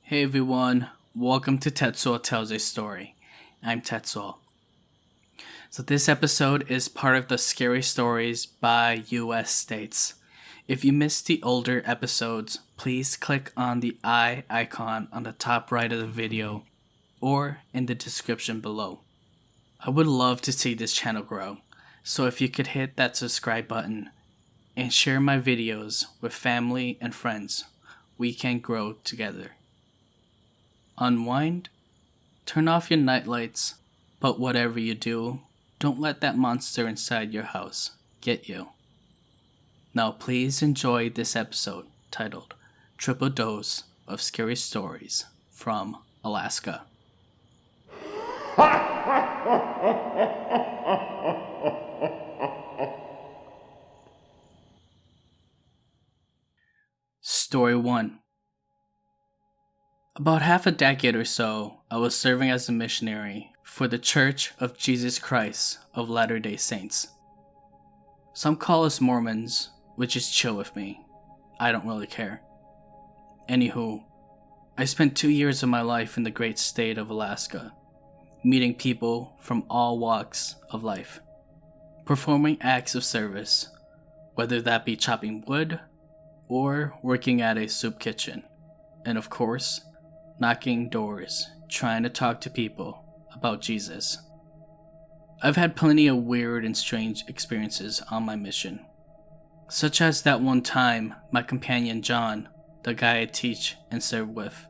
Hey everyone, welcome to Tetsuo Tells a Story. I'm Tetsuo. So this episode is part of the Scary Stories by US States. If you missed the older episodes, please click on the eye icon on the top right of the video or in the description below. I would love to see this channel grow, so if you could hit that subscribe button and share my videos with family and friends, we can grow together. Unwind, turn off your nightlights, but whatever you do, don't let that monster inside your house get you. Now please enjoy this episode titled Triple Dose of Scary Stories from Alaska. Story 1. About half a decade or so, I was serving as a missionary for the Church of Jesus Christ of Latter-day Saints. Some call us Mormons, which is chill with me. I don't really care. Anywho, I spent 2 years of my life in the great state of Alaska, meeting people from all walks of life, performing acts of service, whether that be chopping wood or working at a soup kitchen, and of course, knocking doors, trying to talk to people about Jesus. I've had plenty of weird and strange experiences on my mission, such as that one time my companion John, the guy I teach and serve with.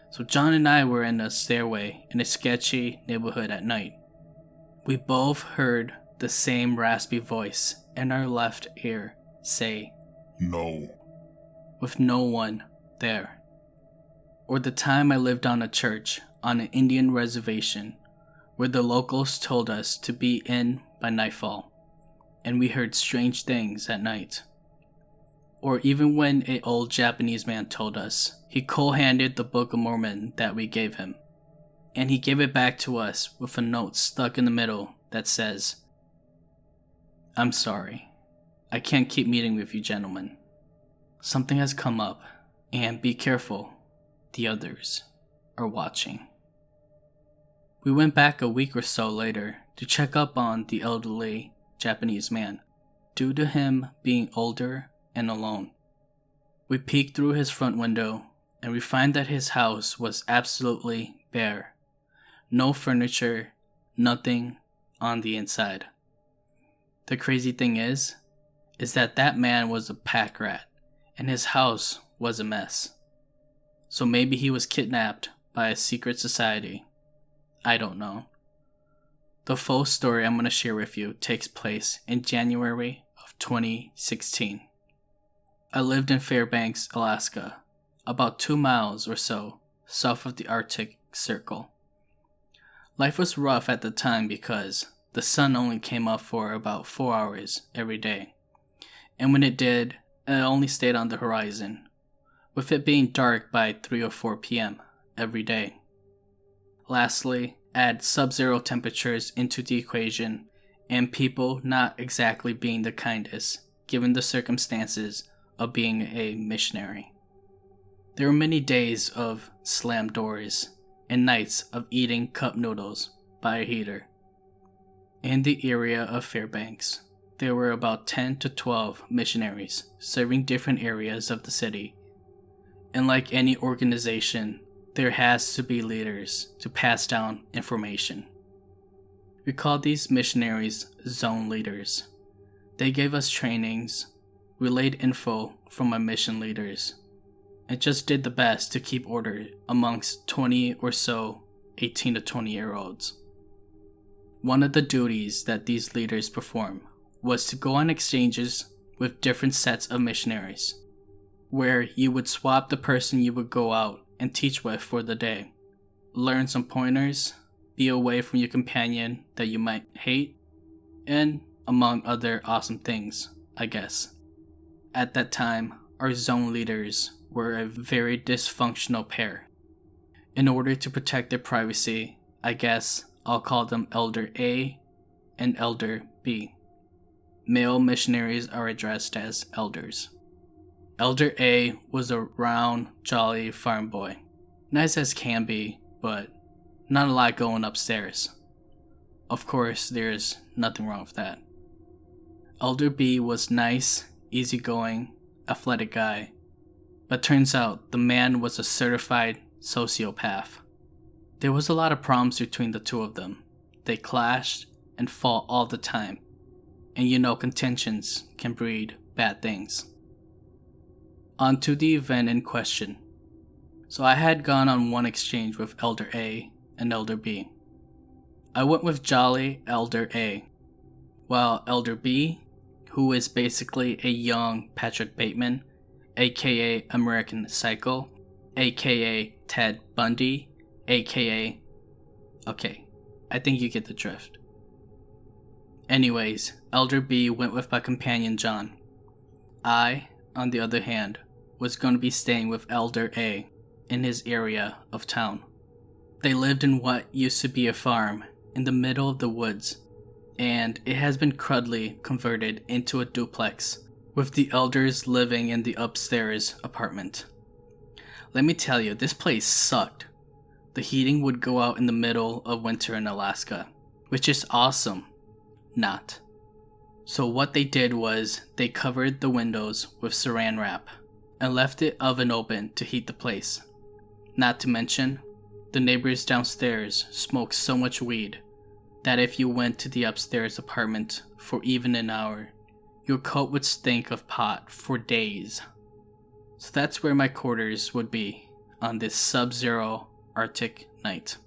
So John and I were in a stairway in a sketchy neighborhood at night. We both heard the same raspy voice in our left ear say, "No." with no one there. Or the time I lived on a church on an Indian reservation where the locals told us to be in by nightfall, and we heard strange things at night. Or even when an old Japanese man told us he cold-handed the Book of Mormon that we gave him, and he gave it back to us with a note stuck in the middle that says, "I'm sorry, I can't keep meeting with you gentlemen. Something has come up, and be careful. The others are watching." We went back a week or so later to check up on the elderly Japanese man, due to him being older and alone. We peeked through his front window and we find that his house was absolutely bare. No furniture, nothing on the inside. The crazy thing is that man was a pack rat and his house was a mess. So maybe he was kidnapped by a secret society. I don't know. The full story I'm going to share with you takes place in January of 2016. I lived in Fairbanks, Alaska, about 2 miles or so south of the Arctic Circle. Life was rough at the time because the sun only came up for about 4 hours every day. And when it did, it only stayed on the horizon, with it being dark by 3 or 4 p.m. every day. Lastly, add sub-zero temperatures into the equation, and people not exactly being the kindest, given the circumstances of being a missionary. There were many days of slammed doors, and nights of eating cup noodles by a heater. In the area of Fairbanks, there were about 10 to 12 missionaries serving different areas of the city. And like any organization, there has to be leaders to pass down information. We called these missionaries zone leaders. They gave us trainings, relayed info from our mission leaders, and just did the best to keep order amongst 20 or so 18 to 20-year-olds. One of the duties that these leaders perform was to go on exchanges with different sets of missionaries, where you would swap the person you would go out and teach with for the day, learn some pointers, be away from your companion that you might hate, and among other awesome things, I guess. At that time, our zone leaders were a very dysfunctional pair. In order to protect their privacy, I guess I'll call them Elder A and Elder B. Male missionaries are addressed as elders. Elder A was a round, jolly farm boy, Nice as can be, but not a lot going upstairs. Of course, there's nothing wrong with that. Elder B was nice, easygoing, athletic guy, but turns out the man was a certified sociopath. There was a lot of problems between the two of them. They clashed and fought all the time, and you know contentions can breed bad things. On to the event in question. So I had gone on one exchange with Elder A and Elder B. I went with jolly Elder A, while Elder B, who is basically a young Patrick Bateman, aka American Psycho, aka Ted Bundy, aka... Okay, I think you get the drift. Anyways, Elder B went with my companion John. I, on the other hand, was going to be staying with Elder A in his area of town. They lived in what used to be a farm in the middle of the woods, and it has been crudely converted into a duplex, with the elders living in the upstairs apartment. Let me tell you, this place sucked. The heating would go out in the middle of winter in Alaska, which is awesome. Not. So what they did was they covered the windows with saran wrap and left the oven open to heat the place. Not to mention, the neighbors downstairs smoked so much weed that if you went to the upstairs apartment for even an hour, your coat would stink of pot for days. So that's where my quarters would be on this sub-zero Arctic night.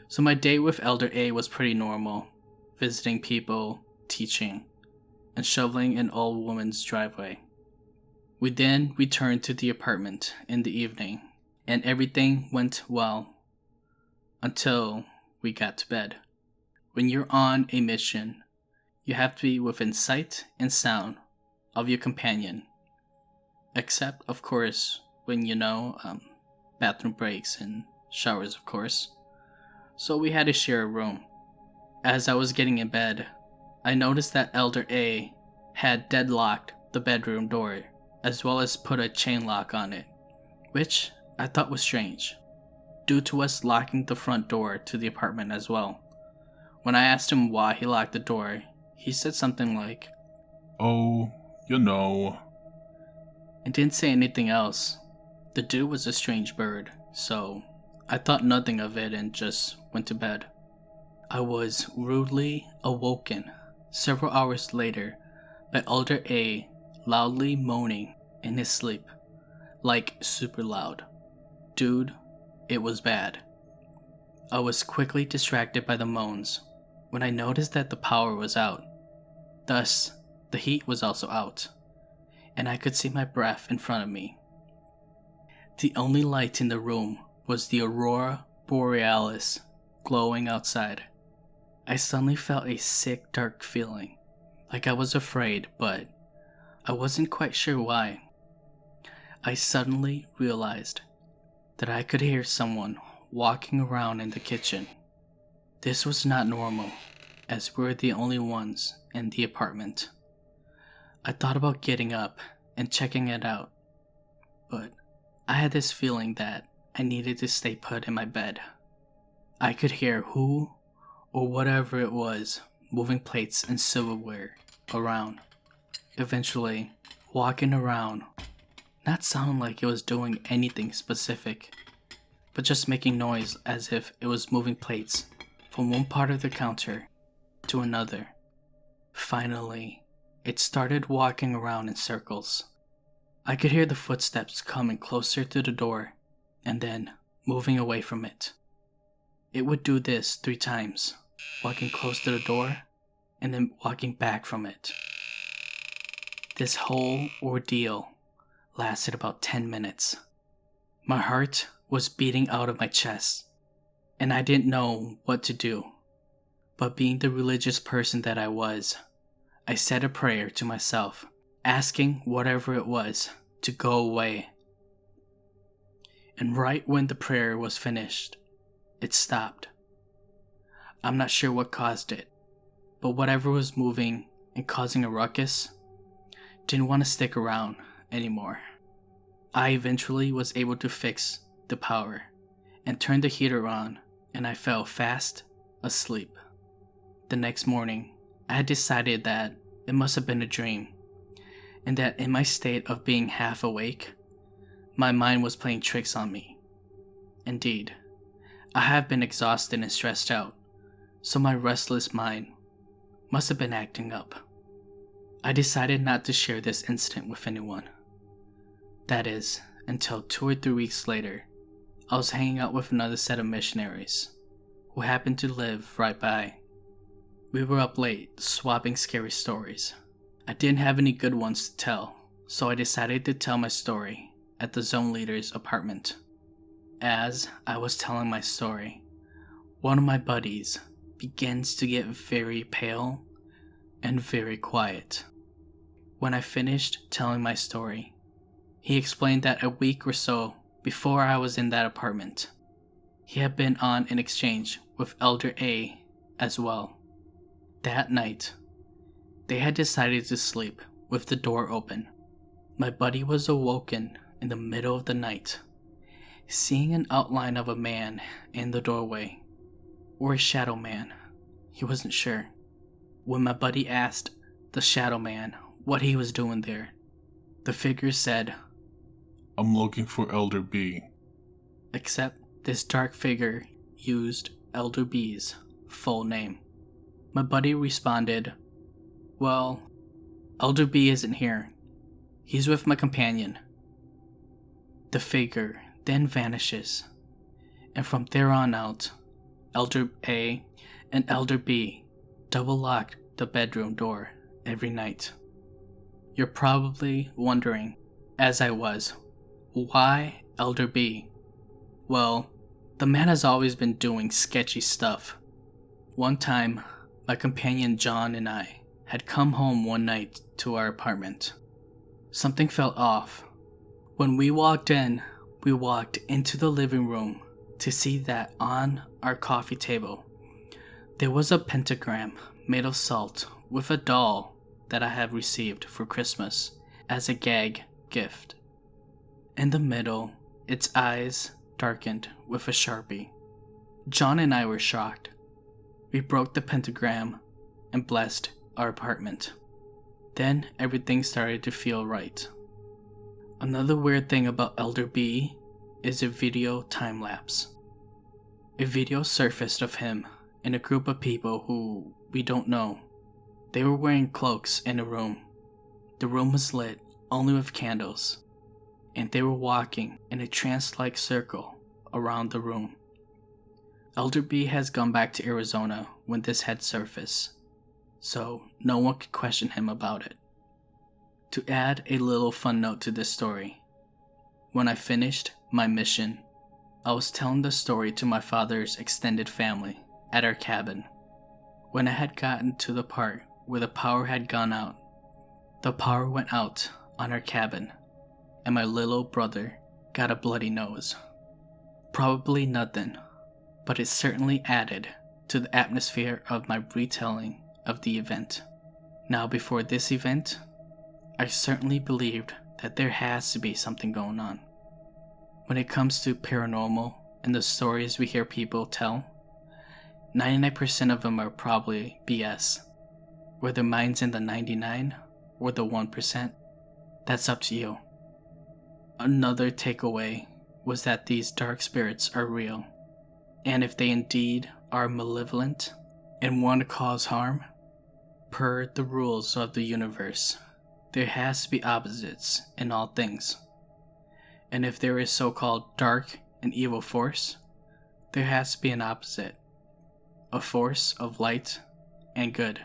So my day with Elder A was pretty normal, visiting people, teaching, and shoveling an old woman's driveway. We then returned to the apartment in the evening, and everything went well until we got to bed. When you're on a mission, you have to be within sight and sound of your companion. Except, of course, when bathroom breaks and showers, of course. So we had to share a room. As I was getting in bed, I noticed that Elder A had deadlocked the bedroom door, as well as put a chain lock on it, which I thought was strange, due to us locking the front door to the apartment as well. When I asked him why he locked the door, he said something like, "Oh, you know," and didn't say anything else. The dude was a strange bird, so I thought nothing of it and just went to bed. I was rudely awoken several hours later by Elder A loudly moaning in his sleep, like super loud. Dude, it was bad. I was quickly distracted by the moans when I noticed that the power was out. Thus, the heat was also out, and I could see my breath in front of me. The only light in the room was the Aurora Borealis glowing outside. I suddenly felt a sick, dark feeling, like I was afraid, but I wasn't quite sure why. I suddenly realized that I could hear someone walking around in the kitchen. This was not normal, as we were the only ones in the apartment. I thought about getting up and checking it out, but I had this feeling that I needed to stay put in my bed. I could hear who or whatever it was moving plates and silverware around, eventually walking around, not sound like it was doing anything specific, but just making noise as if it was moving plates from one part of the counter to another. Finally, it started walking around in circles. I could hear the footsteps coming closer to the door and then moving away from it. It would do this 3 times, walking close to the door and then walking back from it. This whole ordeal lasted about 10 minutes. My heart was beating out of my chest, and I didn't know what to do. But being the religious person that I was, I said a prayer to myself, asking whatever it was to go away. And right when the prayer was finished, it stopped. I'm not sure what caused it, but whatever was moving and causing a ruckus didn't want to stick around anymore. I eventually was able to fix the power and turned the heater on, and I fell fast asleep. The next morning, I had decided that it must have been a dream, and that in my state of being half awake, my mind was playing tricks on me. Indeed, I have been exhausted and stressed out, so my restless mind must have been acting up. I decided not to share this incident with anyone. That is, until 2 or 3 weeks later, I was hanging out with another set of missionaries who happened to live right by. We were up late, swapping scary stories. I didn't have any good ones to tell, so I decided to tell my story at the zone leader's apartment. As I was telling my story, one of my buddies begins to get very pale and very quiet. When I finished telling my story, he explained that a week or so before I was in that apartment, he had been on an exchange with Elder A as well. That night, they had decided to sleep with the door open. My buddy was awoken in the middle of the night, seeing an outline of a man in the doorway, or a shadow man. He wasn't sure. When my buddy asked the shadow man what he was doing there, the figure said, "I'm looking for Elder B." Except this dark figure used Elder B's full name. My buddy responded, "Well, Elder B isn't here. He's with my companion." The figure then vanishes, and from there on out, Elder A and Elder B double locked the bedroom door every night. You're probably wondering, as I was, why Elder B? Well, the man has always been doing sketchy stuff. One time, my companion John and I had come home one night to our apartment. Something felt off. When we walked into the living room to see that on our coffee table, there was a pentagram made of salt with a doll that I had received for Christmas as a gag gift. In the middle, its eyes darkened with a Sharpie. John and I were shocked. We broke the pentagram and blessed our apartment. Then everything started to feel right. Another weird thing about Elder B is a video time-lapse. A video surfaced of him and a group of people who we don't know. They were wearing cloaks in a room. The room was lit only with candles, and they were walking in a trance-like circle around the room. Elder B has gone back to Arizona when this had surfaced, so no one could question him about it. To add a little fun note to this story, when I finished my mission, I was telling the story to my father's extended family at our cabin. When I had gotten to the part where the power had gone out, the power went out on our cabin, and my little brother got a bloody nose. Probably nothing, but it certainly added to the atmosphere of my retelling of the event. Now, before this event, I certainly believed that there has to be something going on. When it comes to paranormal and the stories we hear people tell, 99% of them are probably BS. Whether mine's in the 99 or the 1%, that's up to you. Another takeaway was that these dark spirits are real, and if they indeed are malevolent and want to cause harm, per the rules of the universe, there has to be opposites in all things. And if there is so-called dark and evil force, there has to be an opposite, a force of light and good.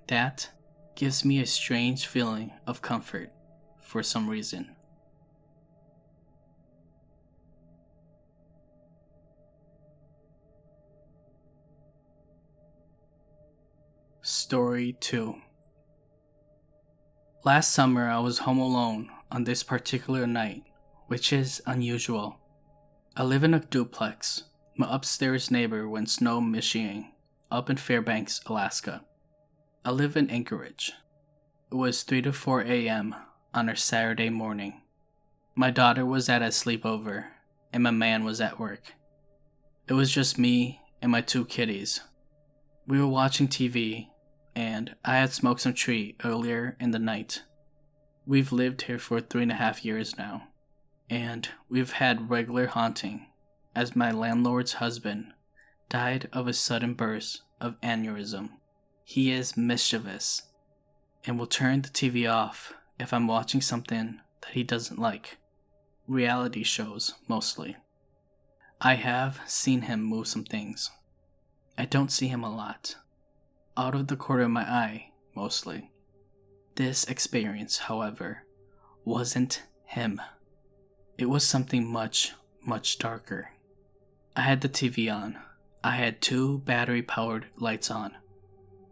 That gives me a strange feeling of comfort for some reason. Story 2. Last summer I was home alone on this particular night, which is unusual. I live in a duplex. My upstairs neighbor went snow machieing up in Fairbanks, Alaska. I live in Anchorage. It was 3 to 4 a.m. on a Saturday morning. My daughter was at a sleepover, and my man was at work. It was just me and my 2 kitties. We were watching TV, and I had smoked some tree earlier in the night. We've lived here for 3.5 years now, and we've had regular haunting as my landlord's husband died of a sudden burst of aneurysm. He is mischievous and will turn the TV off if I'm watching something that he doesn't like. Reality shows, mostly. I have seen him move some things. I don't see him a lot. Out of the corner of my eye, mostly. This experience, however, wasn't him. It was something much, much darker. I had the TV on. I had 2 battery-powered lights on.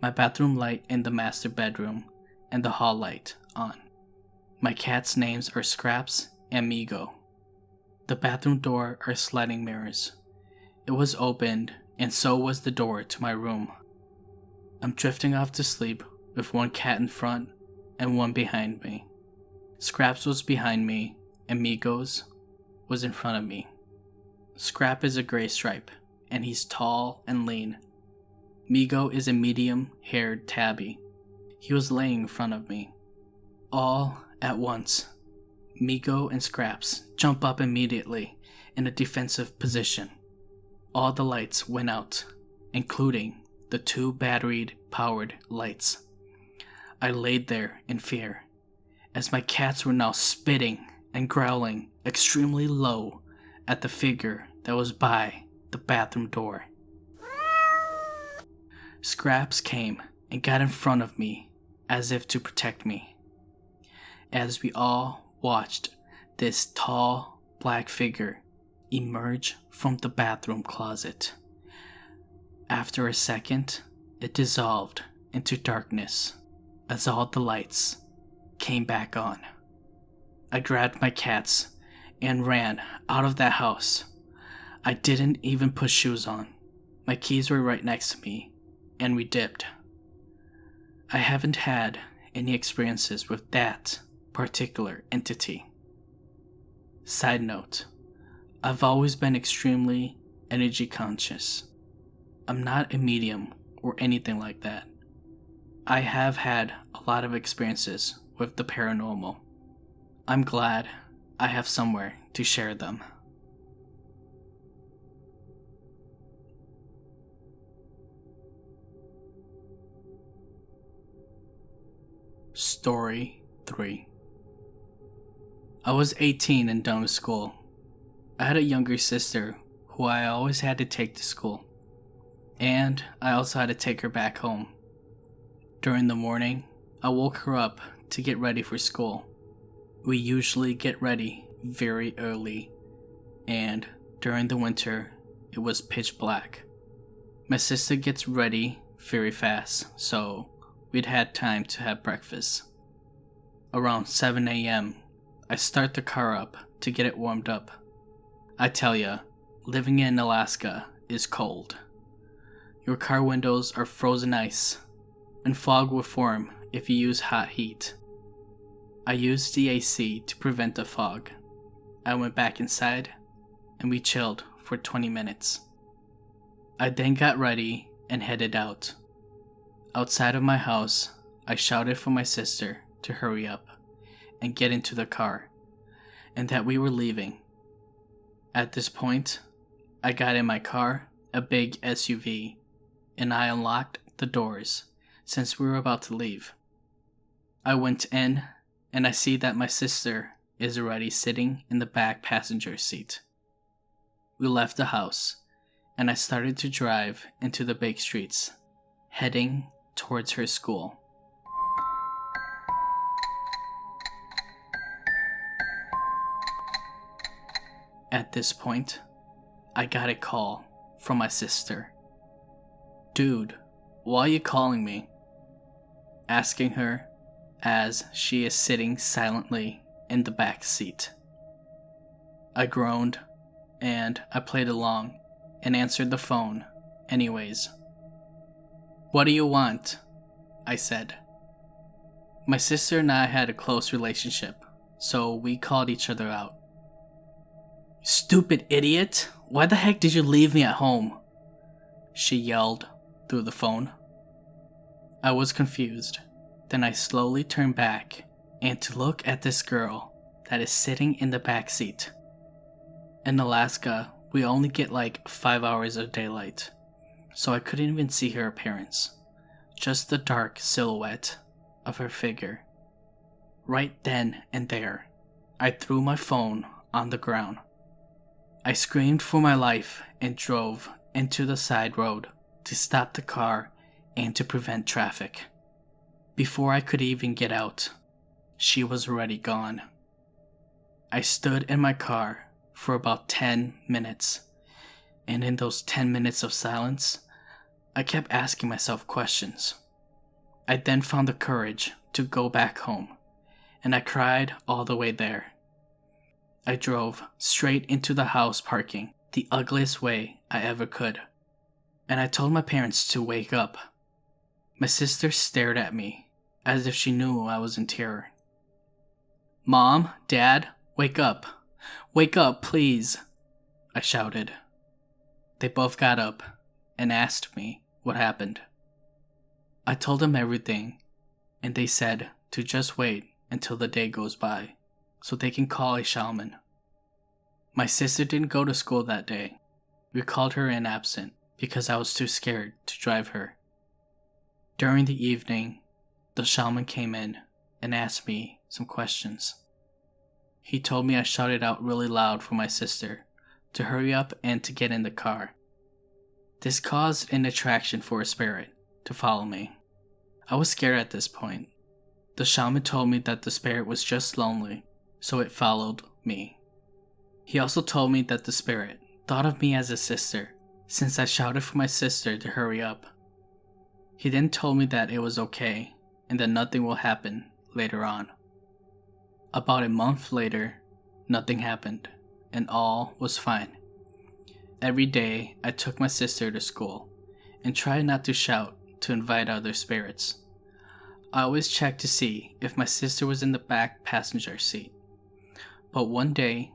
My bathroom light in the master bedroom and the hall light on. My cats' names are Scraps and Migo. The bathroom door are sliding mirrors. It was opened, and so was the door to my room. I'm drifting off to sleep with 1 cat in front and 1 behind me. Scraps was behind me, and Migo's was in front of me. Scrap is a gray stripe, and he's tall and lean. Migo is a medium-haired tabby. He was laying in front of me. All at once, Migo and Scraps jump up immediately in a defensive position. All the lights went out, including the 2 battery-powered lights. I laid there in fear, as my cats were now spitting and growling extremely low at the figure that was by the bathroom door. Scraps came and got in front of me as if to protect me. As we all watched this tall black figure emerge from the bathroom closet. After a second, it dissolved into darkness as all the lights came back on. I grabbed my cats and ran out of that house. I didn't even put shoes on. My keys were right next to me, and we dipped. I haven't had any experiences with that particular entity. Side note, I've always been extremely energy conscious. I'm not a medium or anything like that. I have had a lot of experiences with the paranormal. I'm glad I have somewhere to share them. Story 3. I was 18 and done with school. I had a younger sister who I always had to take to school, and I also had to take her back home. During the morning, I woke her up to get ready for school. We usually get ready very early, and during the winter, it was pitch black. My sister gets ready very fast, so we'd had time to have breakfast. Around 7 a.m., I start the car up to get it warmed up. I tell ya, living in Alaska is cold. Your car windows are frozen ice, and fog will form if you use hot heat. I used the AC to prevent the fog. I went back inside, and we chilled for 20 minutes. I then got ready and headed out. Outside of my house, I shouted for my sister to hurry up and get into the car, and that we were leaving. At this point, I got in my car, a big SUV, and I unlocked the doors since we were about to leave. I went in, and I see that my sister is already sitting in the back passenger seat. We left the house, and I started to drive into the big streets, heading towards her school. At this point, I got a call from my sister. "Dude, why are you calling me?" Asking her as she is sitting silently in the back seat. I groaned, and I played along and answered the phone anyways. "What do you want?" I said. My sister and I had a close relationship, so we called each other out. "Stupid idiot! Why the heck did you leave me at home?" she yelled through the phone. I was confused. Then I slowly turned back and to look at this girl that is sitting in the back seat. In Alaska, we only get like 5 hours of daylight, so I couldn't even see her appearance, just the dark silhouette of her figure. Right then and there, I threw my phone on the ground. I screamed for my life and drove into the side road to stop the car and to prevent traffic. Before I could even get out, she was already gone. I stood in my car for about 10 minutes, and in those 10 minutes of silence, I kept asking myself questions. I then found the courage to go back home, and I cried all the way there. I drove straight into the house parking, the ugliest way I ever could, and I told my parents to wake up. My sister stared at me as if she knew I was in terror. "Mom, Dad, wake up. Wake up, please," I shouted. They both got up and asked me what happened. I told them everything, and they said to just wait until the day goes by so they can call a shaman. My sister didn't go to school that day. We called her in absent because I was too scared to drive her. During the evening, the shaman came in and asked me some questions. He told me I shouted out really loud for my sister to hurry up and to get in the car. This caused an attraction for a spirit to follow me. I was scared at this point. The shaman told me that the spirit was just lonely, so it followed me. He also told me that the spirit thought of me as a sister since I shouted for my sister to hurry up. He then told me that it was okay and that nothing will happen later on. About a month later, nothing happened and all was fine. Every day I took my sister to school and tried not to shout to invite other spirits. I always checked to see if my sister was in the back passenger seat. But one day,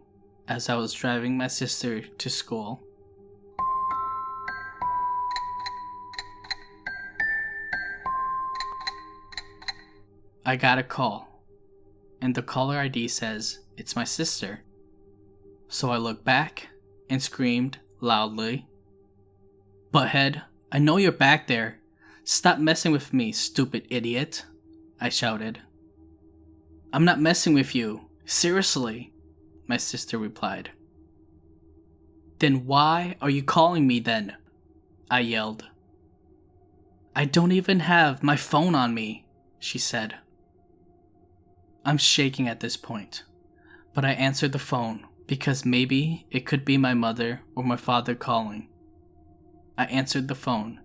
as I was driving my sister to school, I got a call, and the caller ID says it's my sister. So I looked back and screamed loudly, "Butthead, I know you're back there. Stop messing with me, stupid idiot," I shouted. "I'm not messing with you, seriously," my sister replied. "Then why are you calling me then?" I yelled. "I don't even have my phone on me," she said. I'm shaking at this point, but I answered the phone because maybe it could be my mother or my father calling. I answered the phone,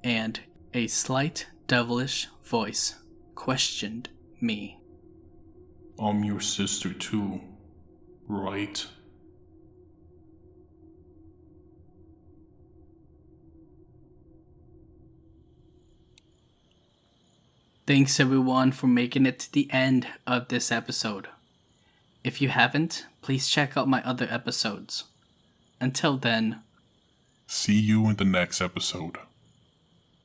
and a slight devilish voice questioned me. I'm your sister too, right? Thanks everyone for making it to the end of this episode. If you haven't, please check out my other episodes. Until then, See you in the next episode.